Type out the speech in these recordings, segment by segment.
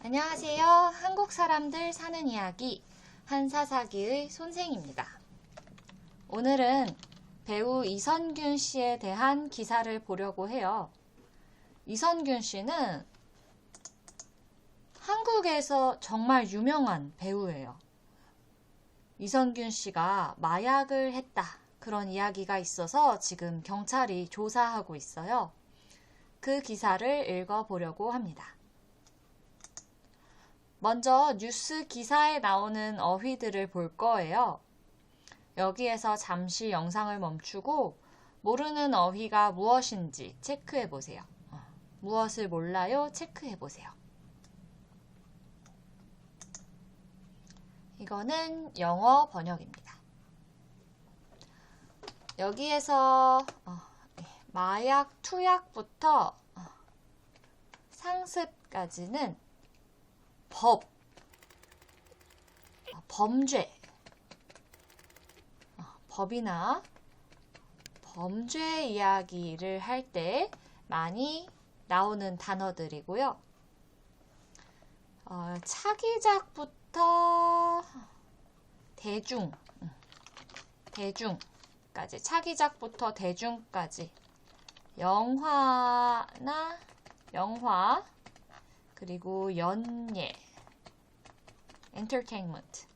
안녕하세요. 한국 사람들 사는 이야기 한사사기의 손생입니다. 오늘은 배우 이선균 씨에 대한 기사를 보려고 해요. 이선균 씨는 한국에서 정말 유명한 배우예요. 이선균 씨가 마약을 했다, 그런 이야기가 있어서 지금 경찰이 조사하고 있어요. 그 기사를 읽어보려고 합니다. 먼저 뉴스 기사에 나오는 어휘들을 볼 거예요. 여기에서 잠시 영상을 멈추고 모르는 어휘가 무엇인지 체크해 보세요. 무엇을 몰라요? 체크해 보세요. 이거는 영어 번역입니다. 여기에서 마약, 투약부터 상습까지는 범죄, 법이나 범죄 이야기를 할 때 많이 나오는 단어들이고요. 차기작부터 대중까지, 차기작부터 대중까지, 영화, 그리고 연예, entertainment,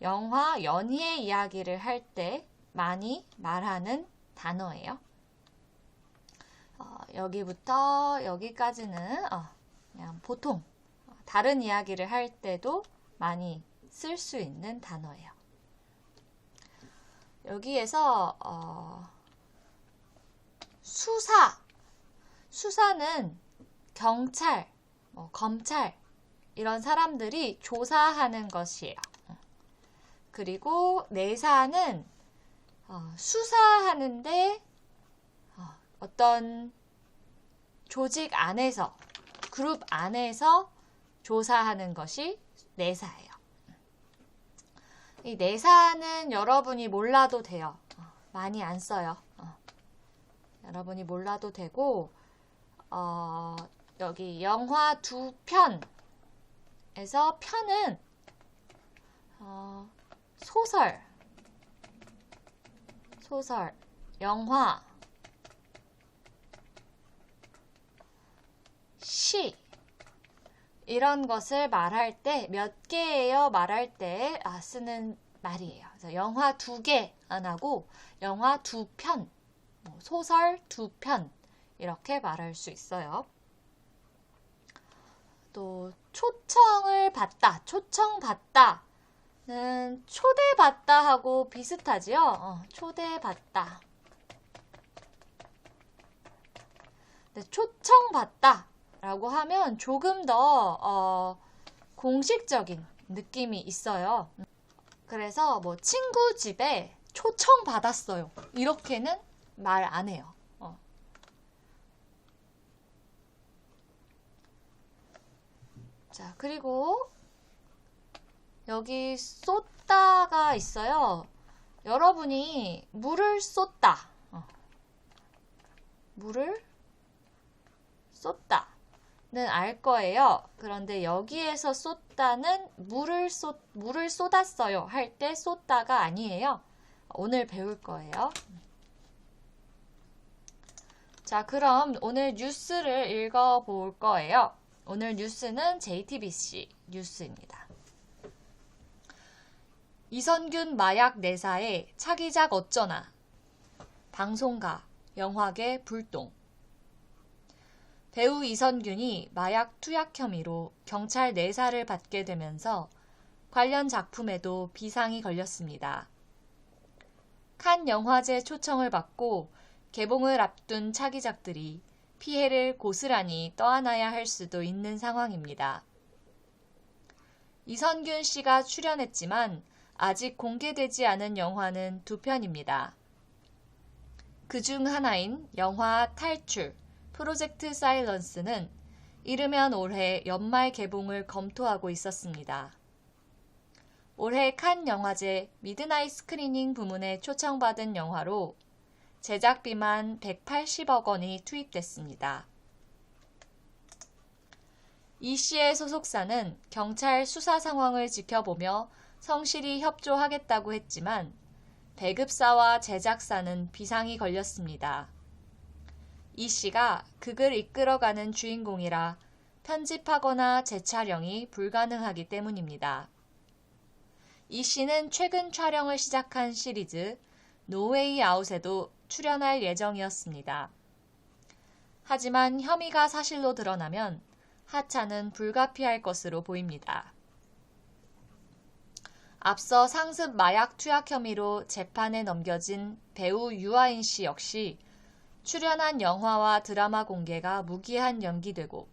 영화, 연예 이야기를 할 때 많이 말하는 단어예요. 여기부터 여기까지는 그냥 보통 다른 이야기를 할 때도 많이 쓸 수 있는 단어예요. 여기에서 수사는 경찰, 검찰, 이런 사람들이 조사하는 것이에요. 그리고 내사는 수사하는데 어떤 조직 안에서, 그룹 안에서 조사하는 것이 내사예요. 이 내사는 여러분이 몰라도 돼요. 많이 안 써요. 여러분이 몰라도 되고, 여기 영화 2편에서 편은 소설, 영화, 시, 이런 것을 말할 때, 몇 개예요 말할 때 쓰는 말이에요. 그래서 영화 2개 안 하고 영화 2편, 소설 2편, 이렇게 말할 수 있어요. 또 초청을 받다, 초청받다는 초대받다 하고 비슷하지요. 초대받다. 근데 초청받다 라고 하면 조금 더 공식적인 느낌이 있어요. 그래서 친구 집에 초청받았어요, 이렇게는 말 안 해요. 자, 그리고 여기 쏟다가 있어요. 여러분이 물을 쏟다, 물을 쏟다는 알 거예요. 그런데 여기에서 쏟다는 물을 쏟았어요 할 때 쏟다가 아니에요. 오늘 배울 거예요. 자, 그럼 오늘 뉴스를 읽어볼 거예요. 오늘 뉴스는 JTBC 뉴스입니다. 이선균 마약 내사에 차기작 어쩌나, 방송가, 영화계 불똥. 배우 이선균이 마약 투약 혐의로 경찰 내사를 받게 되면서 관련 작품에도 비상이 걸렸습니다. 칸 영화제 초청을 받고 개봉을 앞둔 차기작들이 피해를 고스란히 떠안아야 할 수도 있는 상황입니다. 이선균 씨가 출연했지만 아직 공개되지 않은 영화는 2편입니다. 그중 하나인 영화 탈출, 프로젝트 사일런스는 이르면 올해 연말 개봉을 검토하고 있었습니다. 올해 칸 영화제 미드나잇 스크리닝 부문에 초청받은 영화로 제작비만 180억 원이 투입됐습니다. 이 씨의 소속사는 경찰 수사 상황을 지켜보며 성실히 협조하겠다고 했지만 배급사와 제작사는 비상이 걸렸습니다. 이 씨가 극을 이끌어가는 주인공이라 편집하거나 재촬영이 불가능하기 때문입니다. 이 씨는 최근 촬영을 시작한 시리즈 노웨이 아웃에도 출연할 예정이었습니다. 하지만 혐의가 사실로 드러나면 하차는 불가피할 것으로 보입니다. 앞서 상습 마약 투약 혐의로 재판에 넘겨진 배우 유아인 씨 역시 출연한 영화와 드라마 공개가 무기한 연기되고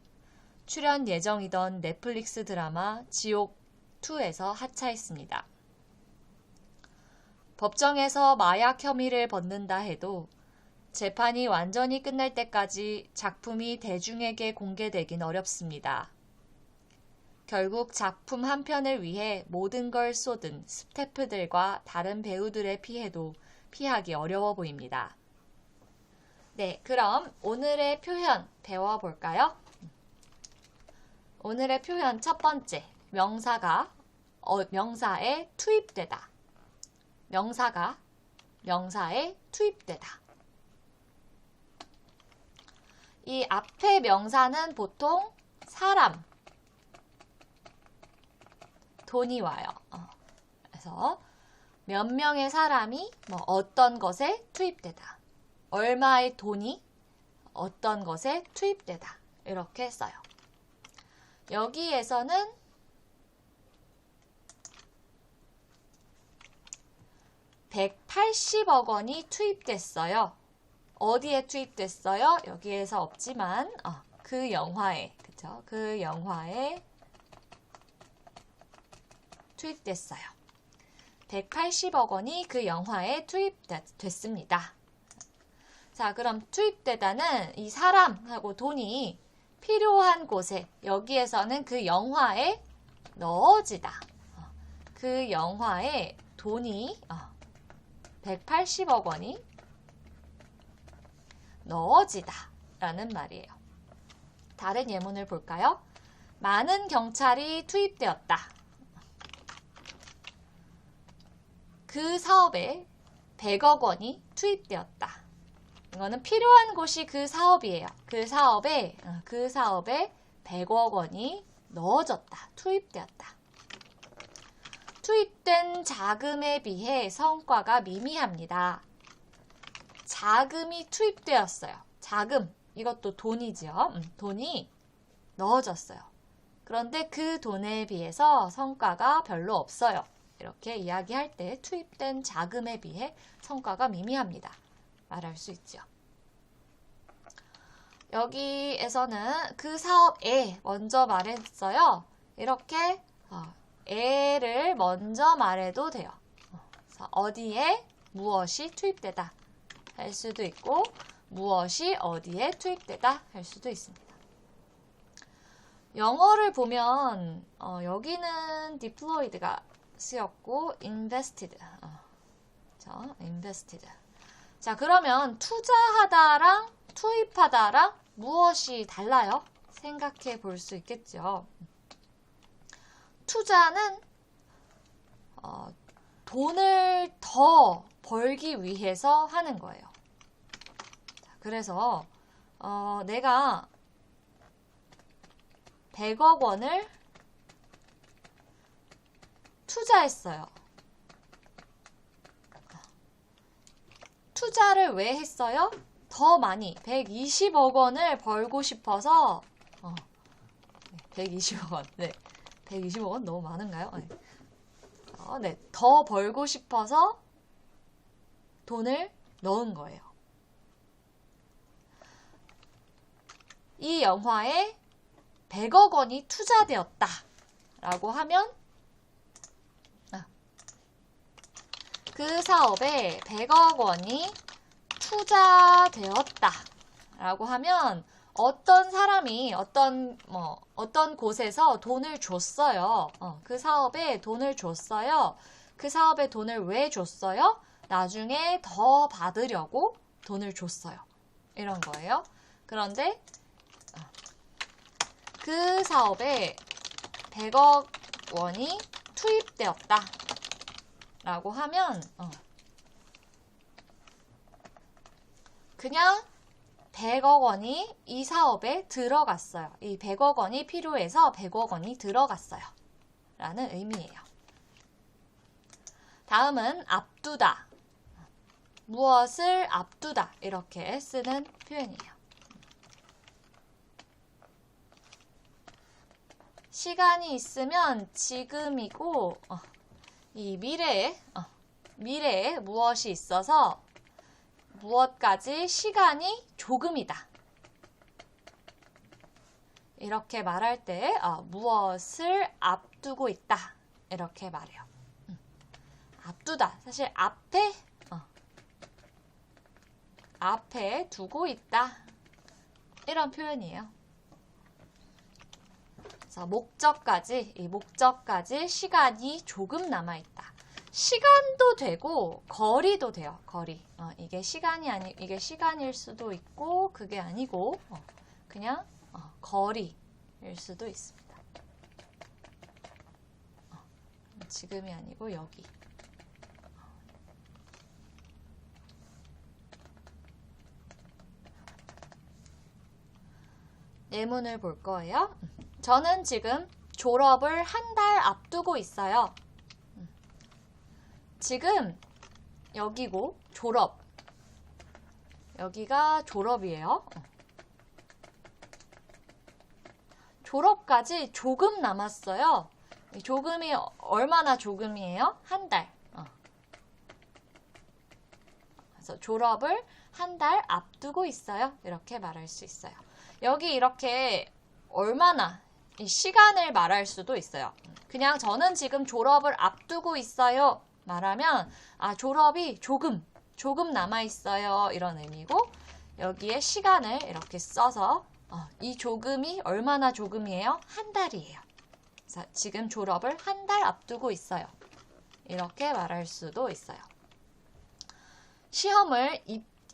출연 예정이던 넷플릭스 드라마 지옥2에서 하차했습니다. 법정에서 마약 혐의를 벗는다 해도 재판이 완전히 끝날 때까지 작품이 대중에게 공개되긴 어렵습니다. 결국 작품 한 편을 위해 모든 걸 쏟은 스태프들과 다른 배우들의 피해도 피하기 어려워 보입니다. 네, 그럼 오늘의 표현 배워볼까요? 오늘의 표현 첫 번째, 명사가 명사에 투입되다. 명사가 명사에 투입되다. 이 앞에 명사는 보통 사람, 돈이 와요. 그래서 몇 명의 사람이 어떤 것에 투입되다. 얼마의 돈이 어떤 것에 투입되다. 이렇게 써요. 여기에서는 180억 원이 투입됐어요. 어디에 투입됐어요? 여기에서 없지만 그 영화에, 그쵸? 그 영화에 투입됐어요. 180억 원이 그 영화에 투입됐습니다. 자, 그럼 투입되다는 이 사람하고 돈이 필요한 곳에, 여기에서는 그 영화에 넣어지다. 그 영화에 돈이 180억 원이 넣어지다 라는 말이에요. 다른 예문을 볼까요? 많은 경찰이 투입되었다. 그 사업에 100억 원이 투입되었다. 이거는 필요한 곳이 그 사업이에요. 그 사업에 100억 원이 넣어졌다. 투입되었다. 투입된 자금에 비해 성과가 미미합니다. 자금이 투입되었어요. 자금, 이것도 돈이죠. 돈이 넣어졌어요. 그런데 그 돈에 비해서 성과가 별로 없어요. 이렇게 이야기할 때 투입된 자금에 비해 성과가 미미합니다. 말할 수 있죠. 여기에서는 그 사업에 먼저 말했어요. 이렇게 에를 먼저 말해도 돼요. 어디에 무엇이 투입되다 할 수도 있고 무엇이 어디에 투입되다 할 수도 있습니다. 영어를 보면 여기는 deployed가 쓰였고 invested. invested. 자, 그러면 투자하다랑 투입하다랑 무엇이 달라요? 생각해 볼 수 있겠죠. 투자는 돈을 더 벌기 위해서 하는 거예요. 자, 그래서 내가 100억 원을 투자했어요. 투자를 왜 했어요? 더 많이 120억 원을 벌고 싶어서 120억 원. 네. 120억 원 너무 많은가요? 네. 더 벌고 싶어서 돈을 넣은 거예요. 이 영화에 100억 원이 투자되었다 라고 하면 그 사업에 100억 원이 투자되었다 라고 하면 어떤 사람이 어떤 곳에서 돈을 줬어요. 그 사업에 돈을 줬어요. 그 사업에 돈을 왜 줬어요? 나중에 더 받으려고 돈을 줬어요. 이런 거예요. 그런데 그 사업에 100억 원이 투입되었다 라고 하면 그냥 100억 원이 이 사업에 들어갔어요. 이 100억 원이 필요해서 100억 원이 들어갔어요 라는 의미예요. 다음은 앞두다. 무엇을 앞두다 이렇게 쓰는 표현이에요. 시간이 있으면 지금이고 이 미래에 무엇이 있어서 무엇까지 시간이 조금이다. 이렇게 말할 때 무엇을 앞두고 있다. 이렇게 말해요. 앞두다. 사실 앞에 두고 있다. 이런 표현이에요. 그래서 이 목적까지 시간이 조금 남아있다. 시간도 되고 거리도 돼요. 거리. 이게 시간일 수도 있고 그게 아니고 그냥 거리일 수도 있습니다. 지금이 아니고 여기. 예문을 볼 거예요. 저는 지금 졸업을 한 달 앞두고 있어요. 지금 여기고 졸업. 여기가 졸업이에요. 졸업까지 조금 남았어요. 조금이 얼마나 조금이에요? 한 달. 그래서 졸업을 한 달 앞두고 있어요. 이렇게 말할 수 있어요. 여기 이렇게 얼마나 이 시간을 말할 수도 있어요. 그냥 저는 지금 졸업을 앞두고 있어요. 말하면 졸업이 조금 남아있어요. 이런 의미고 여기에 시간을 이렇게 써서 이 조금이 얼마나 조금이에요? 한 달이에요. 그래서 지금 졸업을 한 달 앞두고 있어요. 이렇게 말할 수도 있어요. 시험을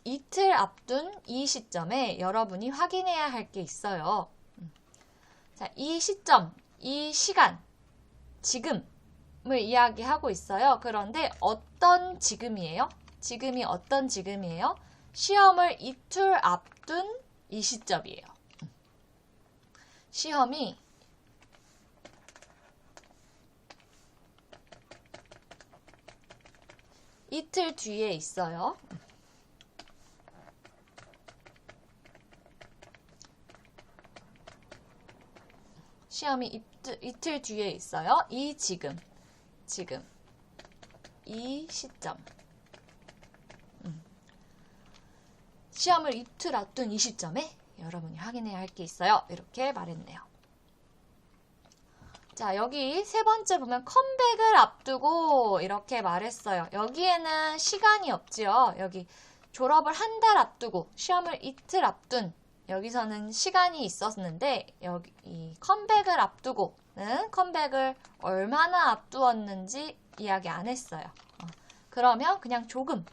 이틀 앞둔 이 시점에 여러분이 확인해야 할 게 있어요. 자, 이 시점, 이 시간, 지금을 이야기하고 있어요. 그런데 어떤 지금이에요? 지금이 어떤 지금이에요? 시험을 이틀 앞둔 이 시점이에요. 시험이 이틀 뒤에 있어요. 시험이 이틀 뒤에 있어요. 이 지금, 이 시점. 시험을 이틀 앞둔 이 시점에 여러분이 확인해야 할 게 있어요. 이렇게 말했네요. 자, 여기 세 번째 보면 컴백을 앞두고 이렇게 말했어요. 여기에는 시간이 없지요. 여기 졸업을 한 달 앞두고 시험을 이틀 앞둔 여기서는 시간이 있었는데 여기 이 컴백을 앞두고는 컴백을 얼마나 앞두었는지 이야기 안 했어요. 그러면 그냥 조금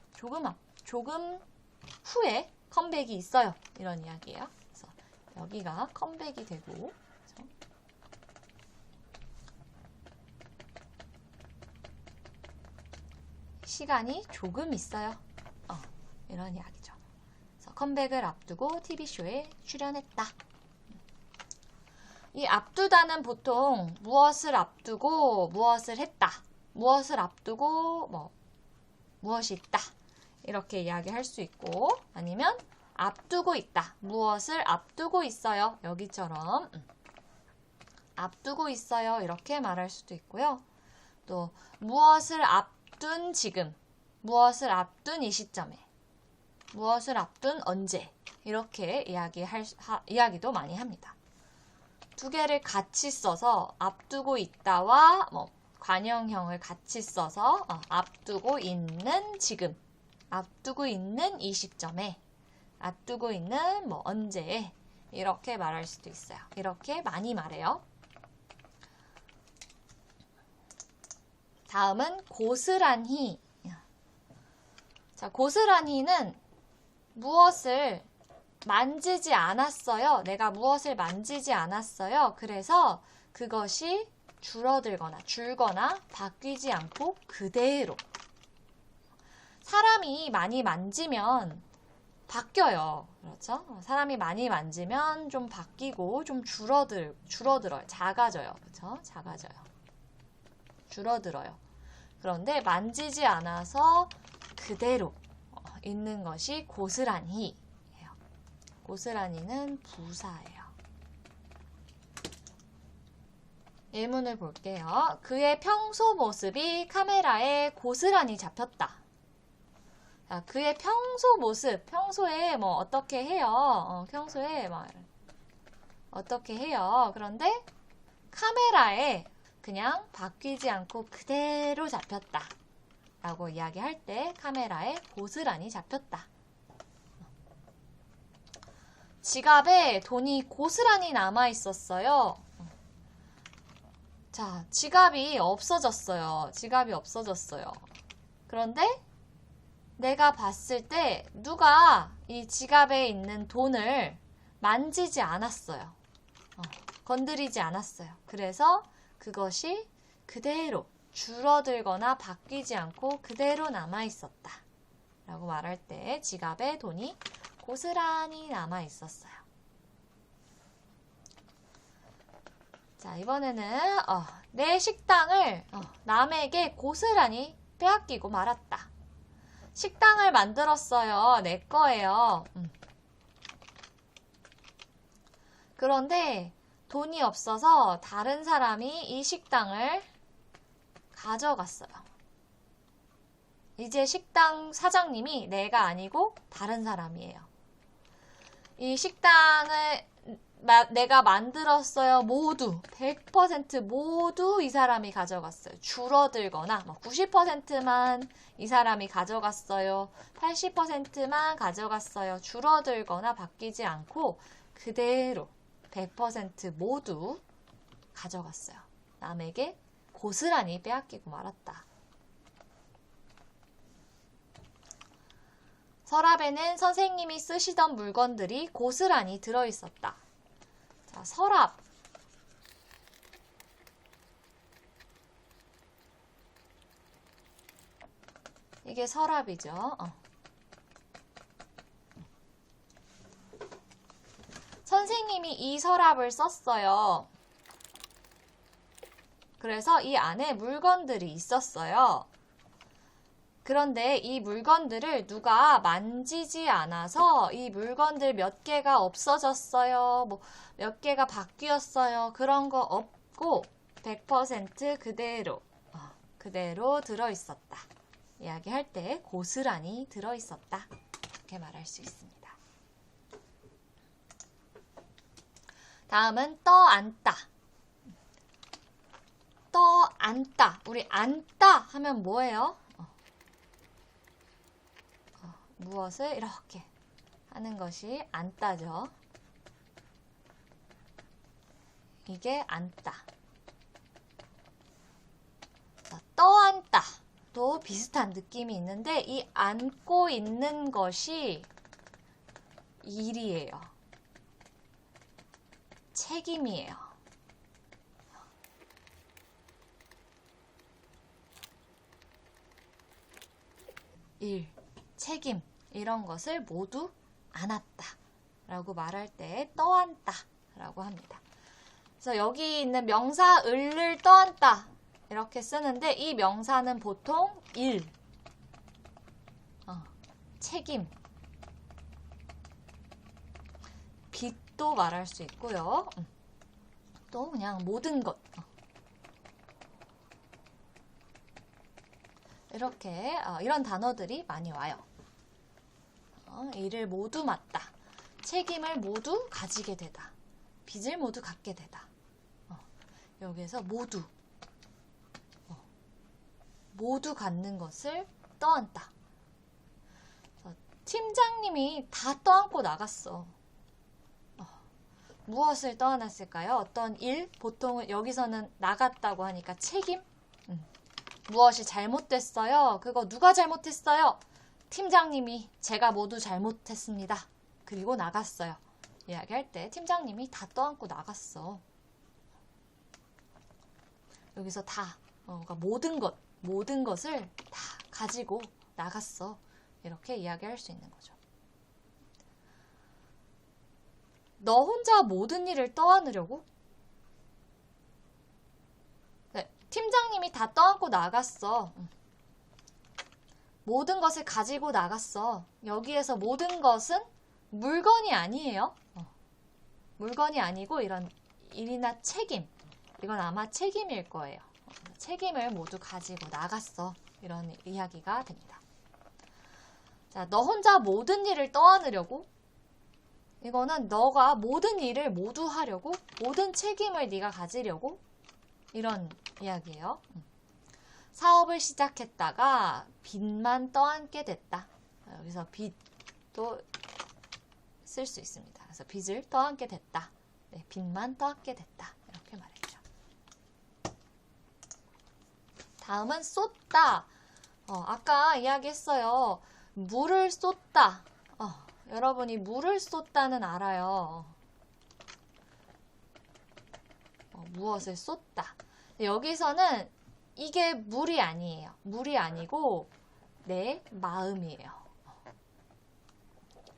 후에 컴백이 있어요. 이런 이야기예요. 그래서 여기가 컴백이 되고 시간이 조금 있어요. 이런 이야기죠. 그래서 컴백을 앞두고 TV쇼에 출연했다. 이 앞두다는 보통 무엇을 앞두고 무엇을 했다. 무엇을 앞두고 무엇이 있다. 이렇게 이야기할 수 있고 아니면 앞두고 있다. 무엇을 앞두고 있어요. 여기처럼 앞두고 있어요. 이렇게 말할 수도 있고요. 또 무엇을 앞둔 지금, 무엇을 앞둔 이 시점에, 무엇을 앞둔 언제 이렇게 이야기도 많이 합니다. 두 개를 같이 써서 앞두고 있다와 관형형을 같이 써서 앞두고 있는 지금, 앞두고 있는 이 시점에, 앞두고 있는 언제에 이렇게 말할 수도 있어요. 이렇게 많이 말해요. 다음은 고스란히. 자, 고스란히는 무엇을 만지지 않았어요. 내가 무엇을 만지지 않았어요. 그래서 그것이 줄거나 바뀌지 않고 그대로. 사람이 많이 만지면 바뀌어요. 그렇죠? 사람이 많이 만지면 좀 바뀌고 좀 줄어들어요. 작아져요. 그렇죠? 작아져요. 줄어들어요. 그런데 만지지 않아서 그대로 있는 것이 고스란히예요. 고스란히는 부사예요. 예문을 볼게요. 그의 평소 모습이 카메라에 고스란히 잡혔다. 자, 그의 평소 모습, 평소에 뭐 어떻게 해요? 평소에 뭐 어떻게 해요? 그런데 카메라에 그냥 바뀌지 않고 그대로 잡혔다. 라고 이야기할 때 카메라에 고스란히 잡혔다. 지갑에 돈이 고스란히 남아 있었어요. 자, 지갑이 없어졌어요. 지갑이 없어졌어요. 그런데 내가 봤을 때 누가 이 지갑에 있는 돈을 만지지 않았어요. 건드리지 않았어요. 그래서 그것이 그대로 줄어들거나 바뀌지 않고 그대로 남아 있었다. 라고 말할 때 지갑에 돈이 고스란히 남아 있었어요. 자, 이번에는 내 식당을 남에게 고스란히 빼앗기고 말았다. 식당을 만들었어요. 내 거예요. 그런데 돈이 없어서 다른 사람이 이 식당을 가져갔어요. 이제 식당 사장님이 내가 아니고 다른 사람이에요. 이 식당을 내가 만들었어요. 모두 100% 모두 이 사람이 가져갔어요. 줄어들거나 90%만 이 사람이 가져갔어요. 80%만 가져갔어요. 줄어들거나 바뀌지 않고 그대로 100% 모두 가져갔어요. 남에게 고스란히 빼앗기고 말았다. 서랍에는 선생님이 쓰시던 물건들이 고스란히 들어있었다. 자, 서랍. 이게 서랍이죠. 선생님이 이 서랍을 썼어요. 그래서 이 안에 물건들이 있었어요. 그런데 이 물건들을 누가 만지지 않아서 이 물건들 몇 개가 없어졌어요. 몇 개가 바뀌었어요. 그런 거 없고 100% 그대로 들어있었다. 이야기할 때 고스란히 들어있었다. 이렇게 말할 수 있습니다. 다음은 떠안다. 떠안다. 우리 안다 하면 뭐예요? 무엇을 이렇게 하는 것이 안다죠. 이게 안다. 자, 떠안다. 또 비슷한 느낌이 있는데 이 안고 있는 것이 일이에요. 책임이에요. 일, 책임 이런 것을 모두 안았다 라고 말할 때 떠안다 라고 합니다. 그래서 여기 있는 명사 을을 떠안다 이렇게 쓰는데 이 명사는 보통 일, 책임, 빚도 말할 수 있고요. 또 그냥 모든 것 이렇게 이런 단어들이 많이 와요. 일을 모두 맡다. 책임을 모두 가지게 되다. 빚을 모두 갖게 되다. 여기에서 모두 갖는 것을 떠안다. 팀장님이 다 떠안고 나갔어. 무엇을 떠안았을까요? 어떤 일? 보통은 여기서는 나갔다고 하니까 책임? 무엇이 잘못됐어요? 그거 누가 잘못했어요? 팀장님이 제가 모두 잘못했습니다. 그리고 나갔어요. 이야기할 때 팀장님이 다 떠안고 나갔어. 여기서 다, 그러니까 모든 것을 다 가지고 나갔어. 이렇게 이야기할 수 있는 거죠. 너 혼자 모든 일을 떠안으려고? 네, 팀장님이 다 떠안고 나갔어. 모든 것을 가지고 나갔어. 여기에서 모든 것은 물건이 아니에요. 물건이 아니고 이런 일이나 책임. 이건 아마 책임일 거예요. 책임을 모두 가지고 나갔어. 이런 이야기가 됩니다. 자, 너 혼자 모든 일을 떠안으려고? 이거는 너가 모든 일을 모두 하려고? 모든 책임을 네가 가지려고? 이런 이야기예요. 사업을 시작했다가 빚만 떠안게 됐다. 여기서 빚도 쓸 수 있습니다. 그래서 빚을 떠안게 됐다. 네, 빚만 떠안게 됐다. 이렇게 말했죠. 다음은 쏟다. 아까 이야기했어요. 물을 쏟다. 여러분이 물을 쏟다는 알아요. 무엇을 쏟다. 여기서는 이게 물이 아니에요. 물이 아니고 내 마음이에요.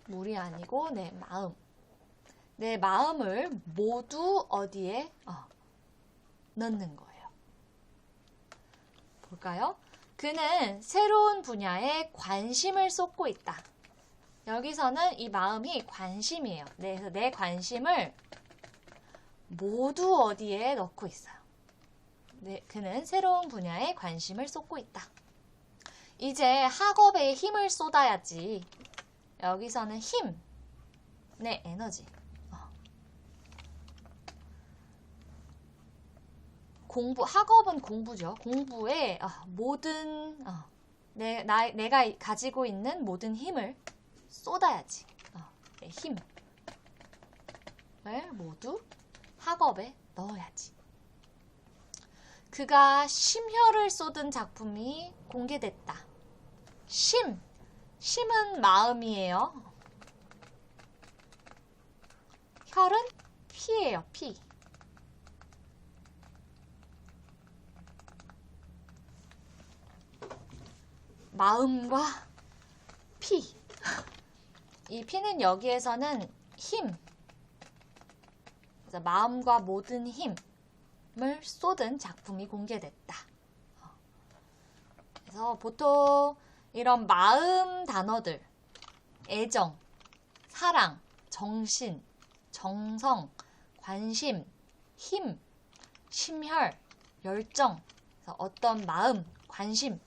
물이 아니고 내 마음. 내 마음을 모두 어디에 넣는 거예요. 볼까요? 그는 새로운 분야에 관심을 쏟고 있다. 여기서는 이 마음이 관심이에요. 그래서 내 관심을 모두 어디에 넣고 있어요. 네, 그는 새로운 분야에 관심을 쏟고 있다. 이제 학업에 힘을 쏟아야지. 여기서는 힘, 내 에너지. 학업은 공부죠. 공부에 모든 내가 가지고 있는 모든 힘을 쏟아야지. 내 힘을 모두 학업에 넣어야지. 그가 심혈을 쏟은 작품이 공개됐다. 심은 마음이에요. 혈은 피예요. 피. 마음과 피. 이 피는 여기에서는 힘. 그래서 마음과 모든 힘을 쏟은 작품이 공개됐다. 그래서 보통 이런 마음 단어들, 애정, 사랑, 정신, 정성, 관심, 힘, 심혈, 열정, 그래서 어떤 마음, 관심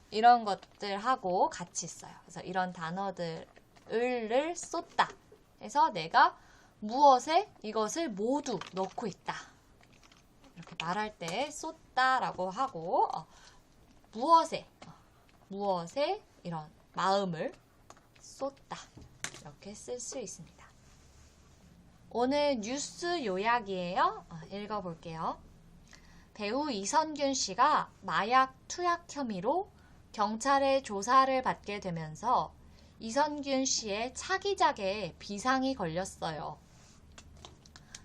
이런 것들하고 같이 있어요. 그래서 이런 단어들을 쏟다. 그래서 내가 무엇에 이것을 모두 넣고 있다. 이렇게 말할 때 쏟다라고 하고 무엇에 이런 마음을 쏟다. 이렇게 쓸 수 있습니다. 오늘 뉴스 요약이에요. 읽어볼게요. 배우 이선균 씨가 마약 투약 혐의로 경찰의 조사를 받게 되면서 이선균 씨의 차기작에 비상이 걸렸어요.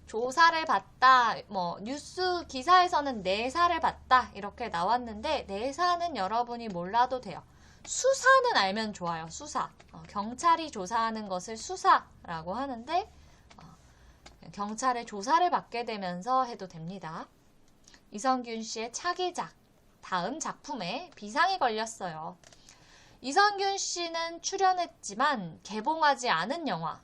조사를 받다, 뉴스 기사에서는 내사를 받다 이렇게 나왔는데 내사는 여러분이 몰라도 돼요. 수사는 알면 좋아요. 수사. 경찰이 조사하는 것을 수사라고 하는데 경찰의 조사를 받게 되면서 해도 됩니다. 이선균 씨의 차기작, 다음 작품에 비상이 걸렸어요. 이선균 씨는 출연했지만 개봉하지 않은 영화.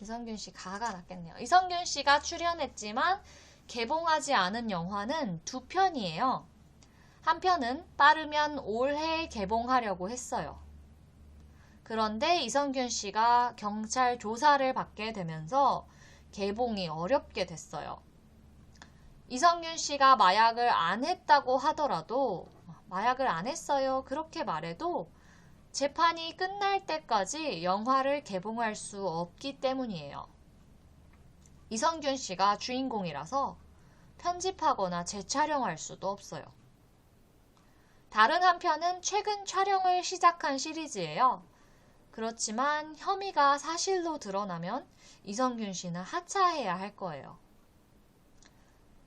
이선균 씨 가가 났겠네요. 이선균 씨가 출연했지만 개봉하지 않은 영화는 2편이에요. 한 편은 빠르면 올해 개봉하려고 했어요. 그런데 이선균 씨가 경찰 조사를 받게 되면서 개봉이 어렵게 됐어요. 이선균 씨가 마약을 안 했다고 하더라도 마약을 안 했어요. 그렇게 말해도 재판이 끝날 때까지 영화를 개봉할 수 없기 때문이에요. 이선균 씨가 주인공이라서 편집하거나 재촬영할 수도 없어요. 다른 한 편은 최근 촬영을 시작한 시리즈예요. 그렇지만 혐의가 사실로 드러나면 이성균 씨는 하차해야 할 거예요.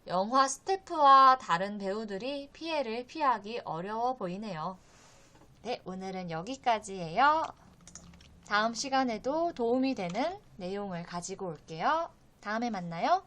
영화 스태프와 다른 배우들이 피해를 피하기 어려워 보이네요. 네, 오늘은 여기까지예요. 다음 시간에도 도움이 되는 내용을 가지고 올게요. 다음에 만나요.